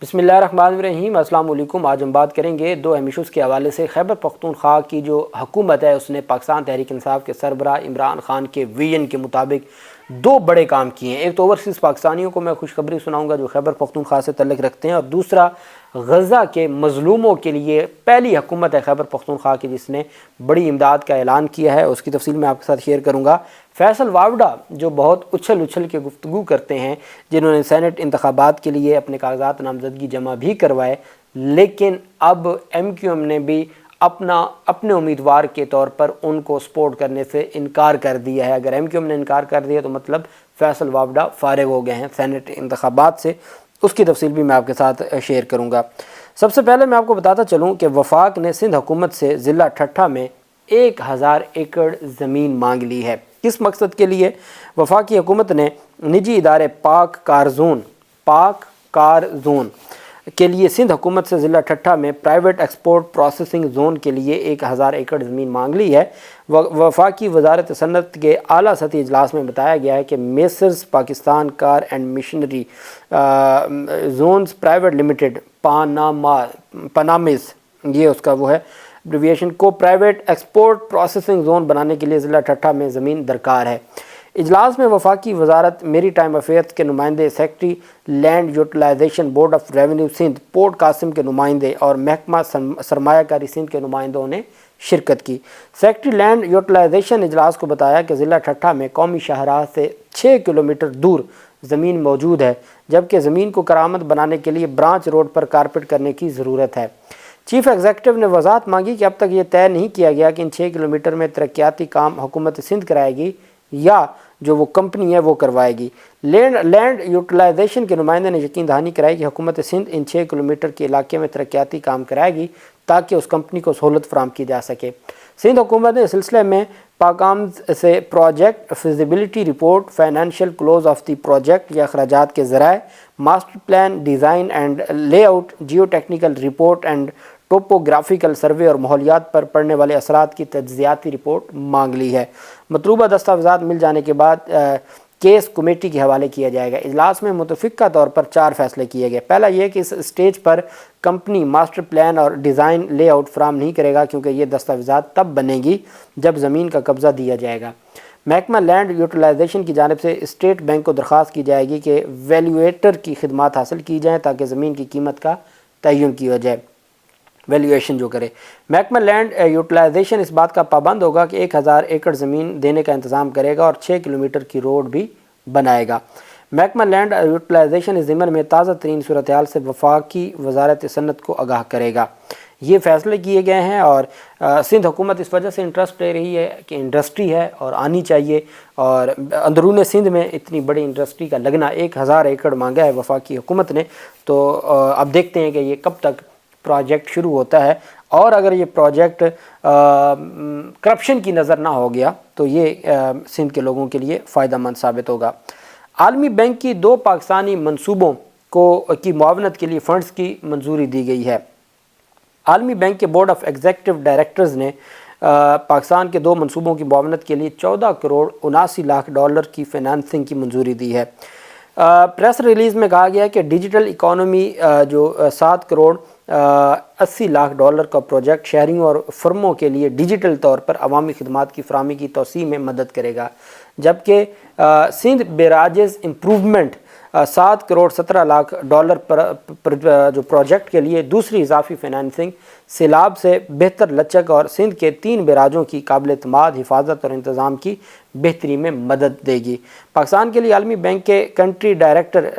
بسم اللہ الرحمن الرحیم۔ السلام علیکم۔ آج ہم بات کریں گے دو اہم ایشوز کے حوالے سے۔ خیبر پختونخوا کی جو حکومت ہے اس نے پاکستان تحریک انصاف کے سربراہ عمران خان کے ویژن کے مطابق دو بڑے کام کیے ہیں۔ ایک تو اوورسیز پاکستانیوں کو میں خوشخبری سناؤں گا جو خیبر پختونخوا سے تعلق رکھتے ہیں، اور دوسرا غزہ کے مظلوموں کے لیے پہلی حکومت ہے خیبر پختونخوا کی جس نے بڑی امداد کا اعلان کیا ہے، اس کی تفصیل میں آپ کے ساتھ شیئر کروں گا۔ فیصل واوڈا جو بہت اچھل کے گفتگو کرتے ہیں، جنہوں نے سینٹ انتخابات کے لیے اپنے کاغذات نامزدگی جمع بھی کروائے، لیکن اب ایم کیو ایم نے بھی اپنے امیدوار کے طور پر ان کو سپورٹ کرنے سے انکار کر دیا ہے۔ اگر ایم کیو ایم نے انکار کر دیا تو مطلب فیصل واوڈا فارغ ہو گئے ہیں سینٹ انتخابات سے، اس کی تفصیل بھی میں آپ کے ساتھ شیئر کروں گا۔ سب سے پہلے میں آپ کو بتاتا چلوں کہ وفاق نے سندھ حکومت سے ضلع ٹھٹھہ میں 1000 ایکڑ زمین مانگ لی ہے۔ کس مقصد کے لیے؟ وفاقی حکومت نے نجی ادارے پاک کار زون کے لیے سندھ حکومت سے ضلع ٹھٹھہ میں پرائیویٹ ایکسپورٹ پروسیسنگ زون کے لیے 1000 ایکڑ زمین مانگ لی ہے۔ وفاقی وزارت صنعت کے اعلیٰ سطحی اجلاس میں بتایا گیا ہے کہ messrs Pakistan car and machinery zones private limited پانامز، یہ اس کا وہ ہے ایبریویشن، کو پرائیویٹ ایکسپورٹ پروسیسنگ زون بنانے کے لیے ضلع ٹھٹھہ میں زمین درکار ہے۔ اجلاس میں وفاقی وزارت میری ٹائم افیئرز کے نمائندے، secretary land utilization board of revenue Sindh port Qasim کے نمائندے اور محکمہ سرمایہ کاری سندھ کے نمائندوں نے شرکت کی۔ سیکٹری لینڈ یوٹیلائزیشن اجلاس کو بتایا کہ ضلع ٹھٹھہ میں قومی شاہراہ سے 6 کلومیٹر دور زمین موجود ہے، جبکہ زمین کو کارآمد بنانے کے لیے برانچ روڈ پر کارپیٹ کرنے کی ضرورت ہے۔ چیف ایگزیکٹو نے وضاحت مانگی کہ اب تک یہ طے نہیں کیا گیا کہ ان 6 کلومیٹر میں ترقیاتی کام حکومت سندھ کرائے گی یا جو وہ کمپنی ہے وہ کروائے گی۔ لینڈ یوٹیلائزیشن کے نمائندے نے یقین دہانی کرائی کہ حکومت سندھ ان 6 کلومیٹر کے علاقے میں ترقیاتی کام کرائے گی تاکہ اس کمپنی کو سہولت فراہم کی جا سکے۔ سندھ حکومت نے اس سلسلے میں پاکامز سے project feasibility report, financial close of the project یا اخراجات کے ذرائع، master plan design and layout, geotechnical report and topographical survey اور ماحولیات پر پڑنے والے اثرات کی تجزیاتی رپورٹ مانگ لی ہے۔ مطلوبہ دستاویزات مل جانے کے بعد کیس کمیٹی کے حوالے کیا جائے گا۔ اجلاس میں متفقہ طور پر 4 فیصلے کیے گئے۔ پہلا یہ کہ اس سٹیج پر کمپنی ماسٹر پلان اور ڈیزائن لے آؤٹ فراہم نہیں کرے گا، کیونکہ یہ دستاویزات تب بنے گی جب زمین کا قبضہ دیا جائے گا۔ محکمہ لینڈ یوٹیلائزیشن کی جانب سے اسٹیٹ بینک کو درخواست کی جائے گی کہ ویلیویٹر کی خدمات حاصل کی جائیں تاکہ زمین کی قیمت کا تعین کیا جائے، ویلیویشن جو کرے۔ محکمہ لینڈ یوٹیلائزیشن اس بات کا پابند ہوگا کہ 1000 ایکڑ زمین دینے کا انتظام کرے گا اور 6 کلومیٹر کی روڈ بھی بنائے گا۔ محکمہ لینڈ یوٹیلائزیشن اس ضمن میں تازہ ترین صورتحال سے وفاقی وزارت صنعت کو آگاہ کرے گا۔ یہ فیصلے کیے گئے ہیں اور سندھ حکومت اس وجہ سے انٹرسٹ لے رہی ہے کہ انڈسٹری ہے اور آنی چاہیے، اور اندرون سندھ میں اتنی بڑی انڈسٹری کا لگنا، 1000 ایکڑ مانگا ہے وفاقی حکومت نے، تو اب دیکھتے ہیں کہ یہ کب تک پروجیکٹ شروع ہوتا ہے، اور اگر یہ پروجیکٹ کرپشن کی نظر نہ ہو گیا تو یہ سندھ کے لوگوں کے لیے فائدہ مند ثابت ہوگا۔ عالمی بینک کی 2 پاکستانی منصوبوں کی معاونت کے لیے فنڈز کی منظوری دی گئی ہے۔ عالمی بینک کے بورڈ آف ایگزیکٹو ڈائریکٹرز نے پاکستان کے 2 منصوبوں کی معاونت کے لیے 14 کروڑ 79 لاکھ ڈالر کی فنانسنگ کی منظوری دی ہے۔ پریس ریلیز میں کہا گیا ہے کہ ڈیجیٹل اکانومی جو 7 کروڑ 80 لاکھ ڈالر کا پروجیکٹ شہریوں اور فرموں کے لیے ڈیجیٹل طور پر عوامی خدمات کی فراہمی کی توسیع میں مدد کرے گا، جبکہ Sindh barrages improvement 7 crore 17 lakh dollar پر جو پروجیکٹ کے لیے دوسری اضافی فنانسنگ سیلاب سے بہتر لچک اور سندھ کے 3 بیراجوں کی قابل اعتماد حفاظت اور انتظام کی بہتری میں مدد دے گی۔ پاکستان کے لیے عالمی بینک کے کنٹری ڈائریکٹر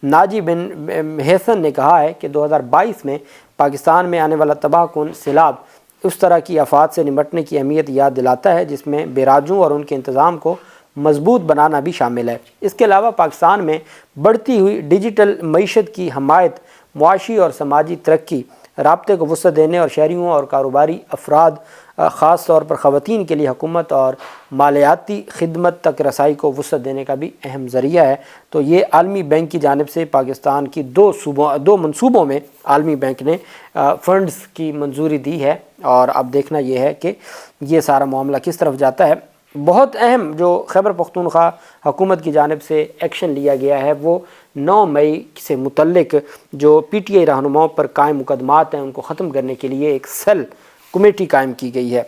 ناجی بن حسن نے کہا ہے کہ 2022 میں پاکستان میں آنے والا تباہ کن سیلاب اس طرح کی آفات سے نمٹنے کی اہمیت یاد دلاتا ہے جس میں بیراجوں اور ان کے انتظام کو مضبوط بنانا بھی شامل ہے۔ اس کے علاوہ پاکستان میں بڑھتی ہوئی ڈیجیٹل معیشت کی حمایت، معاشی اور سماجی ترقی، رابطے کو وسعت دینے اور شہریوں اور کاروباری افراد خاص طور پر خواتین کے لیے حکومت اور مالیاتی خدمت تک رسائی کو وسعت دینے کا بھی اہم ذریعہ ہے۔ تو یہ عالمی بینک کی جانب سے پاکستان کی 2 منصوبوں میں عالمی بینک نے فنڈز کی منظوری دی ہے، اور اب دیکھنا یہ ہے کہ یہ سارا معاملہ کس طرف جاتا ہے۔ بہت اہم جو خیبر پختونخوا حکومت کی جانب سے ایکشن لیا گیا ہے وہ 9 مئی سے متعلق جو پی ٹی آئی رہنماؤں پر قائم مقدمات ہیں ان کو ختم کرنے کے لیے ایک سیل کمیٹی قائم کی گئی ہے۔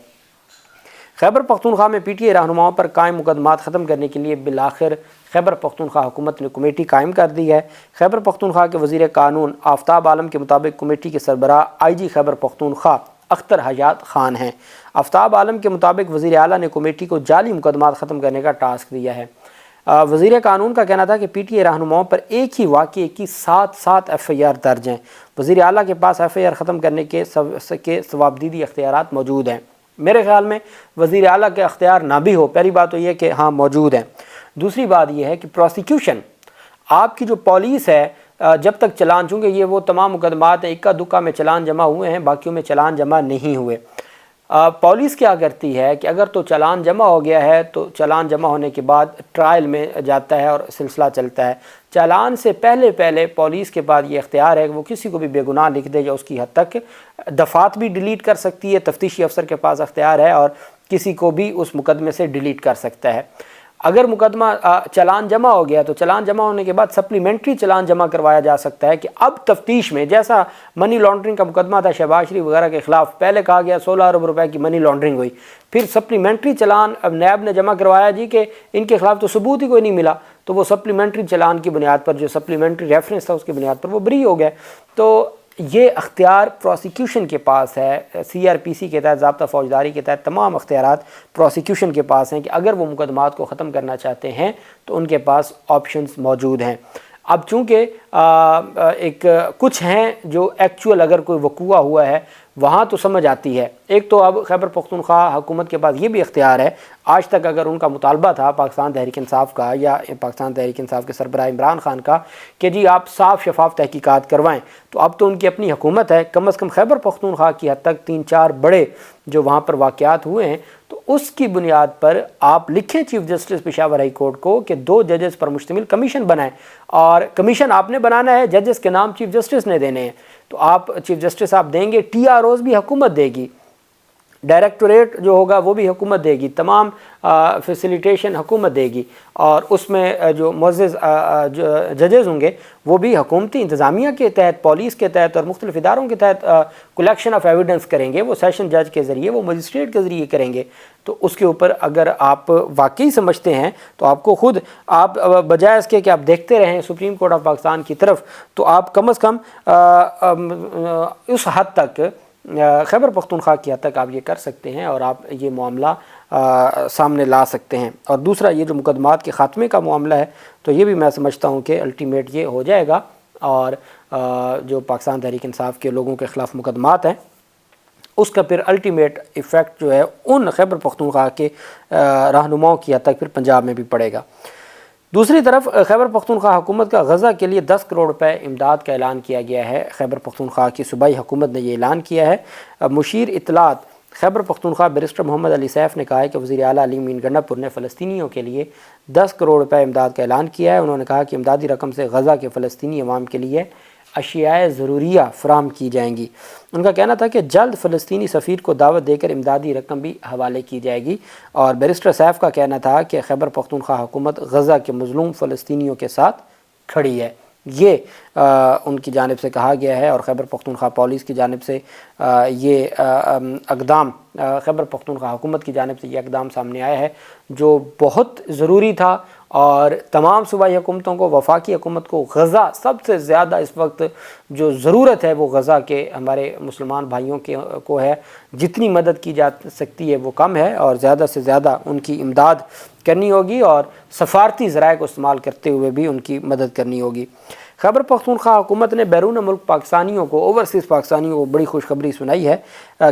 خیبر پختونخوا میں پی ٹی آئی رہنماؤں پر قائم مقدمات ختم کرنے کے لیے بالآخر خیبر پختونخوا حکومت نے کمیٹی قائم کر دی ہے۔ خیبر پختونخوا کے وزیر قانون آفتاب عالم کے مطابق کمیٹی کے سربراہ آئی جی خیبر پختونخوا اختر حیات خان ہیں۔ آفتاب عالم کے مطابق وزیر اعلیٰ نے کمیٹی کو جعلی مقدمات ختم کرنے کا ٹاسک دیا ہے۔ وزیر قانون کا کہنا تھا کہ پی ٹی آئی رہنماؤں پر ایک ہی واقعے کی 7 ایف آئی آر درج ہیں۔ وزیر اعلیٰ کے پاس ایف آئی آر ختم کرنے کے ثوابدیدی اختیارات موجود ہیں۔ میرے خیال میں وزیر اعلیٰ کے اختیار نہ بھی ہو، پہلی بات تو یہ کہ ہاں موجود ہیں، دوسری بات یہ ہے کہ پروسیکیوشن آپ کی جو پولیس ہے جب تک چلان، چونکہ یہ وہ تمام مقدمات ہیں اکا دکا میں چلان جمع ہوئے ہیں، باقیوں میں چلان جمع نہیں ہوئے، پولیس کیا کرتی ہے کہ اگر تو چلان جمع ہو گیا ہے تو چلان جمع ہونے کے بعد ٹرائل میں جاتا ہے اور سلسلہ چلتا ہے۔ چلان سے پہلے پولیس کے بعد یہ اختیار ہے کہ وہ کسی کو بھی بے گناہ لکھ دے یا اس کی حد تک دفعات بھی ڈیلیٹ کر سکتی ہے، تفتیشی افسر کے پاس اختیار ہے اور کسی کو بھی اس مقدمے سے ڈیلیٹ کر سکتا ہے۔ اگر مقدمہ چلان جمع ہو گیا تو چلان جمع ہونے کے بعد سپلیمنٹری چلان جمع کروایا جا سکتا ہے کہ اب تفتیش میں، جیسا منی لانڈرنگ کا مقدمہ تھا شہباز شریف وغیرہ کے خلاف، پہلے کہا گیا 16 ارب روپے کی منی لانڈرنگ ہوئی، پھر سپلیمنٹری چلان اب نیب نے جمع کروایا جی کہ ان کے خلاف تو ثبوت ہی کوئی نہیں ملا، تو وہ سپلیمنٹری چلان کی بنیاد پر جو سپلیمنٹری ریفرنس تھا اس کی بنیاد پر وہ بری ہو گئے۔ تو یہ اختیار پروسیکیوشن کے پاس ہے، سی آر پی سی کے تحت، ضابطہ فوجداری کے تحت تمام اختیارات پروسیکیوشن کے پاس ہیں کہ اگر وہ مقدمات کو ختم کرنا چاہتے ہیں تو ان کے پاس آپشنز موجود ہیں۔ اب چونکہ کچھ ہیں جو ایکچول اگر کوئی وقوع ہوا ہے وہاں تو سمجھ آتی ہے۔ ایک تو اب خیبر پختونخوا حکومت کے پاس یہ بھی اختیار ہے، آج تک اگر ان کا مطالبہ تھا پاکستان تحریک انصاف کا یا پاکستان تحریک انصاف کے سربراہ عمران خان کا کہ جی آپ صاف شفاف تحقیقات کروائیں، تو اب تو ان کی اپنی حکومت ہے، کم از کم خیبر پختونخوا کی حد تک 3-4 بڑے جو وہاں پر واقعات ہوئے ہیں تو اس کی بنیاد پر آپ لکھیں chief justice Peshawar high court کو کہ 2 ججز پر مشتمل کمیشن بنائیں، اور کمیشن آپ نے بنانا ہے، ججز کے نام چیف جسٹس نے دینے ہیں، تو آپ چیف جسٹس آپ دیں گے، ٹی آر اوز بھی حکومت دے گی، ڈائریکٹوریٹ جو ہوگا وہ بھی حکومت دے گی، تمام فیسیلیٹیشن حکومت دے گی، اور اس میں جو معزز ججز ہوں گے وہ بھی حکومتی انتظامیہ کے تحت، پولیس کے تحت اور مختلف اداروں کے تحت کلیکشن آف ایویڈنس کریں گے، وہ سیشن جج کے ذریعے، وہ مجسٹریٹ کے ذریعے کریں گے۔ تو اس کے اوپر اگر آپ واقعی سمجھتے ہیں تو آپ کو خود، آپ بجائے اس کے کہ آپ دیکھتے رہیں سپریم کورٹ آف پاکستان کی طرف، تو آپ کم از کم اس حد تک خیبر پختونخوا کی حد تک آپ یہ کر سکتے ہیں اور آپ یہ معاملہ سامنے لا سکتے ہیں۔ اور دوسرا یہ جو مقدمات کے خاتمے کا معاملہ ہے تو یہ بھی میں سمجھتا ہوں کہ الٹیمیٹ یہ ہو جائے گا، اور جو پاکستان تحریک انصاف کے لوگوں کے خلاف مقدمات ہیں اس کا پھر الٹیمیٹ ایفیکٹ جو ہے ان خیبر پختونخوا کے رہنماؤں کی حد تک پھر پنجاب میں بھی پڑے گا۔ دوسری طرف خیبر پختونخوا حکومت کا غزہ کے لیے 10 کروڑ روپے امداد کا اعلان کیا گیا ہے۔ خیبر پختونخوا کی صوبائی حکومت نے یہ اعلان کیا ہے۔ مشیر اطلاعات خیبر پختونخوا بیرسٹر محمد علی سیف نے کہا ہے کہ وزیر اعلیٰ علی مین گنڈاپور نے فلسطینیوں کے لیے 10 کروڑ روپے امداد کا اعلان کیا ہے۔ انہوں نے کہا کہ امدادی رقم سے غزہ کے فلسطینی عوام کے لیے اشیاء ضروریہ فراہم کی جائیں گی۔ ان کا کہنا تھا کہ جلد فلسطینی سفیر کو دعوت دے کر امدادی رقم بھی حوالے کی جائے گی، اور بیرسٹر سیف کا کہنا تھا کہ خیبر پختونخوا حکومت غزہ کے مظلوم فلسطینیوں کے ساتھ کھڑی ہے۔ یہ ان کی جانب سے کہا گیا ہے، اور خیبر پختونخوا پولیس کی جانب سے یہ اقدام، خیبر پختونخوا حکومت کی جانب سے یہ اقدام سامنے آیا ہے جو بہت ضروری تھا، اور تمام صوبائی حکومتوں کو، وفاقی حکومت کو غزہ سب سے زیادہ اس وقت جو ضرورت ہے وہ غزہ کے ہمارے مسلمان بھائیوں کو ہے۔ جتنی مدد کی جا سکتی ہے وہ کم ہے، اور زیادہ سے زیادہ ان کی امداد کرنی ہوگی، اور سفارتی ذرائع کو استعمال کرتے ہوئے بھی ان کی مدد کرنی ہوگی۔ خیبر پختونخوا حکومت نے بیرون ملک پاکستانیوں کو، اوورسیز پاکستانیوں کو بڑی خوشخبری سنائی ہے۔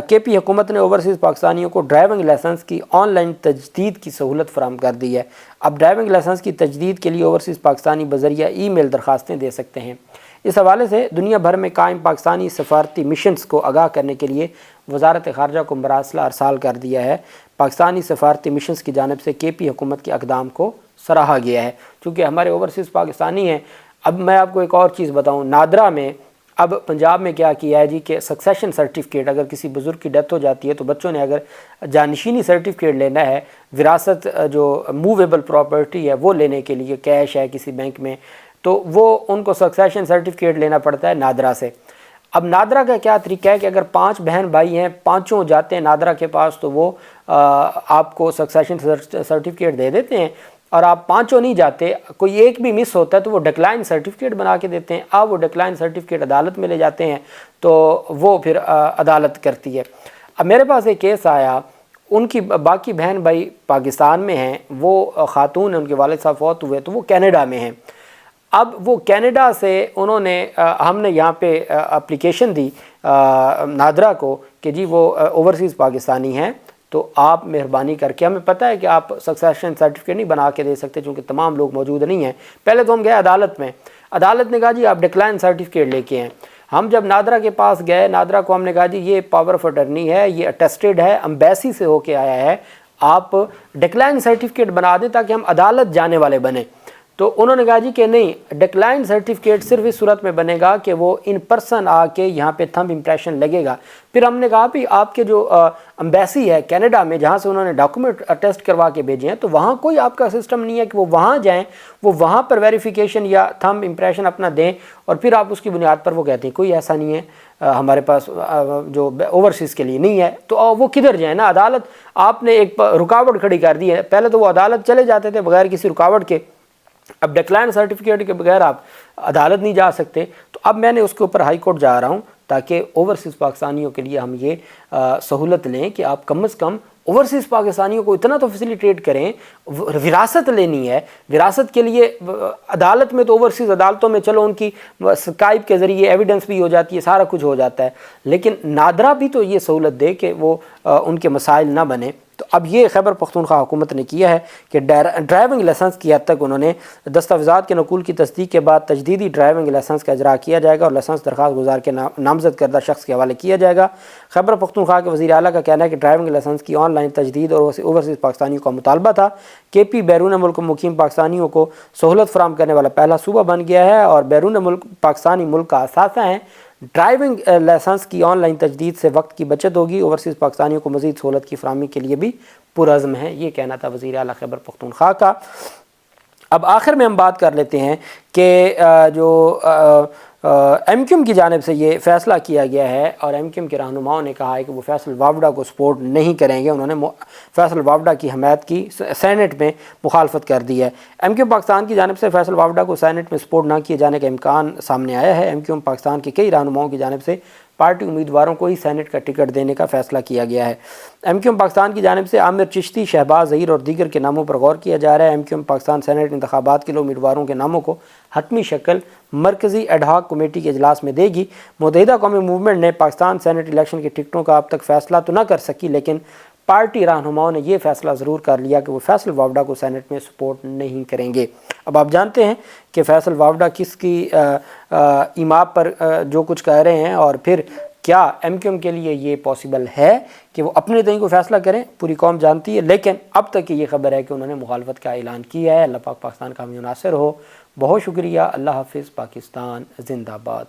کے پی حکومت نے اوورسیز پاکستانیوں کو ڈرائیونگ لائسنس کی آن لائن تجدید کی سہولت فراہم کر دی ہے۔ اب ڈرائیونگ لائسنس کی تجدید کے لیے اوورسیز پاکستانی بذریعہ ای میل درخواستیں دے سکتے ہیں۔ اس حوالے سے دنیا بھر میں قائم پاکستانی سفارتی مشنز کو آگاہ کرنے کے لیے وزارت خارجہ کو مراسلہ ارسال کر دیا ہے۔ پاکستانی سفارتی مشنز کی جانب سے کے پی حکومت کے اقدام کو سراہا گیا ہے، چونکہ ہمارے اوورسیز پاکستانی ہیں۔ اب میں آپ کو ایک اور چیز بتاؤں، نادرا میں اب پنجاب میں کیا کیا ہے جی کہ سکسیشن سرٹیفکیٹ، اگر کسی بزرگ کی ڈیتھ ہو جاتی ہے تو بچوں نے اگر جانشینی سرٹیفکیٹ لینا ہے، وراثت جو موویبل پراپرٹی ہے وہ لینے کے لیے، کیش ہے کسی بینک میں، تو وہ ان کو سکسیشن سرٹیفکیٹ لینا پڑتا ہے نادرا سے۔ اب نادرا کا کیا طریقہ ہے کہ اگر 5 بہن بھائی ہیں، پانچوں جاتے ہیں نادرا کے پاس تو وہ آپ کو سکسیشن سرٹیفکیٹ دے دیتے ہیں، اور آپ پانچوں نہیں جاتے، کوئی ایک بھی مس ہوتا ہے تو وہ ڈکلائن سرٹیفکیٹ بنا کے دیتے ہیں۔ آپ وہ ڈکلائن سرٹیفکیٹ عدالت میں لے جاتے ہیں تو وہ پھر عدالت کرتی ہے۔ اب میرے پاس ایک کیس آیا، ان کی باقی بہن بھائی پاکستان میں ہیں، وہ خاتون ہیں، ان کے والد صاحب فوت ہوئے تو وہ کینیڈا میں ہیں۔ اب وہ کینیڈا سے انہوں نے ہم نے یہاں پہ اپلیکیشن دی نادرا کو کہ جی وہ اوورسیز پاکستانی ہیں، تو آپ مہربانی کر کے، ہمیں پتہ ہے کہ آپ سکسیشن سرٹیفکیٹ نہیں بنا کے دے سکتے چونکہ تمام لوگ موجود نہیں ہیں۔ پہلے تو ہم گئے عدالت میں، عدالت نے کہا جی آپ ڈکلائن سرٹیفکیٹ لے کے ہیں۔ ہم جب نادرا کے پاس گئے، نادرا کو ہم نے کہا جی یہ پاور آف اٹرنی ہے، یہ اٹیسٹڈ ہے، امبیسی سے ہو کے آیا ہے، آپ ڈکلائن سرٹیفکیٹ بنا دیں تاکہ ہم عدالت جانے والے بنیں۔ تو انہوں نے کہا جی کہ نہیں، ڈکلائن سرٹیفکیٹ صرف اس صورت میں بنے گا کہ وہ ان پرسن آ کے یہاں پہ تھمب امپریشن لگے گا۔ پھر ہم نے کہا بھی آپ کے جو امبیسی ہے کینیڈا میں، جہاں سے انہوں نے ڈاکومنٹ ٹیسٹ کروا کے بھیجے ہیں، تو وہاں کوئی آپ کا سسٹم نہیں ہے کہ وہ وہاں جائیں، وہ وہاں پر ویریفیکیشن یا تھمب امپریشن اپنا دیں اور پھر آپ اس کی بنیاد پر وہ کہتے ہیں کوئی ایسا نہیں ہے ہمارے پاس جو اوورسیز کے لیے نہیں ہے، تو وہ کدھر جائیں نا؟ عدالت آپ نے ایک رکاوٹ کھڑی کر دی ہے۔ پہلے تو وہ عدالت چلے جاتے تھے بغیر کسی رکاوٹ کے، اب ڈکلائن سرٹیفکیٹ کے بغیر آپ عدالت نہیں جا سکتے۔ تو اب میں نے اس کے اوپر ہائی کورٹ جا رہا ہوں تاکہ اوورسیز پاکستانیوں کے لیے ہم یہ سہولت لیں کہ آپ کم از کم اوورسیز پاکستانیوں کو اتنا تو فیسیلیٹیٹ کریں۔ وراثت لینی ہے، وراثت کے لیے عدالت میں تو اوورسیز عدالتوں میں چلو ان کی اسکائپ کے ذریعے ایویڈنس بھی ہو جاتی ہے، سارا کچھ ہو جاتا ہے، لیکن نادرا بھی تو یہ سہولت دے کہ وہ ان کے مسائل نہ بنے۔ تو اب یہ خیبر پختونخوا حکومت نے کیا ہے کہ ڈرائیونگ لائسنس کی حد تک انہوں نے دستاویزات کے نقول کی تصدیق کے بعد تجدیدی ڈرائیونگ لائسنس کا اجرا کیا جائے گا اور لائسنس درخواست گزار کے نامزد کردہ شخص کے حوالے کیا جائے گا۔ خیبر پختونخوا کے وزیر اعلیٰ کا کہنا ہے کہ ڈرائیونگ لائسنس کی آن لائن تجدید اور اوورسیز پاکستانیوں کا مطالبہ تھا۔ کے پی بیرون ملک مقیم پاکستانیوں کو سہولت فراہم کرنے والا پہلا صوبہ بن گیا ہے اور بیرون ملک پاکستانی ملک کا اثاثہ ہیں۔ ڈرائیونگ لائسنس کی آن لائن تجدید سے وقت کی بچت ہوگی، اوورسیز پاکستانیوں کو مزید سہولت کی فراہمی کے لیے بھی پرعزم ہے۔ یہ کہنا تھا وزیر اعلیٰ خیبر پختونخوا کا۔ اب آخر میں ہم بات کر لیتے ہیں کہ جو ایم کیو ایم کی جانب سے یہ فیصلہ کیا گیا ہے اور ایم کیو ایم کے رہنماؤں نے کہا ہے کہ وہ فیصل وابڈا کو سپورٹ نہیں کریں گے، انہوں نے فیصل وابڈا کی حمایت کی، سینٹ میں مخالفت کر دی ہے۔ ایم کیو ایم پاکستان کی جانب سے فیصل وابڈا کو سینٹ میں سپورٹ نہ کیے جانے کا امکان سامنے آیا ہے۔ ایم کیو ایم پاکستان کے کئی رہنماؤں کی جانب سے پارٹی امیدواروں کو ہی سینٹ کا ٹکٹ دینے کا فیصلہ کیا گیا ہے۔ ایم کیو ایم پاکستان کی جانب سے عامر چشتی، شہباز ظہیر اور دیگر کے ناموں پر غور کیا جا رہا ہے۔ M Q M Pakistan senate انتخابات کے لیے امیدواروں کے ناموں کو حتمی شکل مرکزی ایڈ ہاک کمیٹی کے اجلاس میں دے گی۔ متحدہ قومی موومنٹ نے پاکستان سینٹ الیکشن کی ٹکٹوں کا اب تک فیصلہ تو نہ کر سکی، لیکن پارٹی رہنماؤں نے یہ فیصلہ ضرور کر لیا کہ وہ فیصل وابڈا کو سینٹ میں سپورٹ نہیں کریں گے۔ اب آپ جانتے ہیں کہ فیصل وابڈا کس کی ایما پر جو کچھ کہہ رہے ہیں، اور پھر کیا ایم کیو ایم کے لیے یہ پاسبل ہے کہ وہ اپنے تئیں کو فیصلہ کریں، پوری قوم جانتی ہے، لیکن اب تک کی یہ خبر ہے کہ انہوں نے مخالفت کا اعلان کیا ہے۔ اللہ پاک پاکستان کا حامی و ناصر ہو۔ بہت شکریہ۔ اللہ حافظ۔ پاکستان زندہ باد۔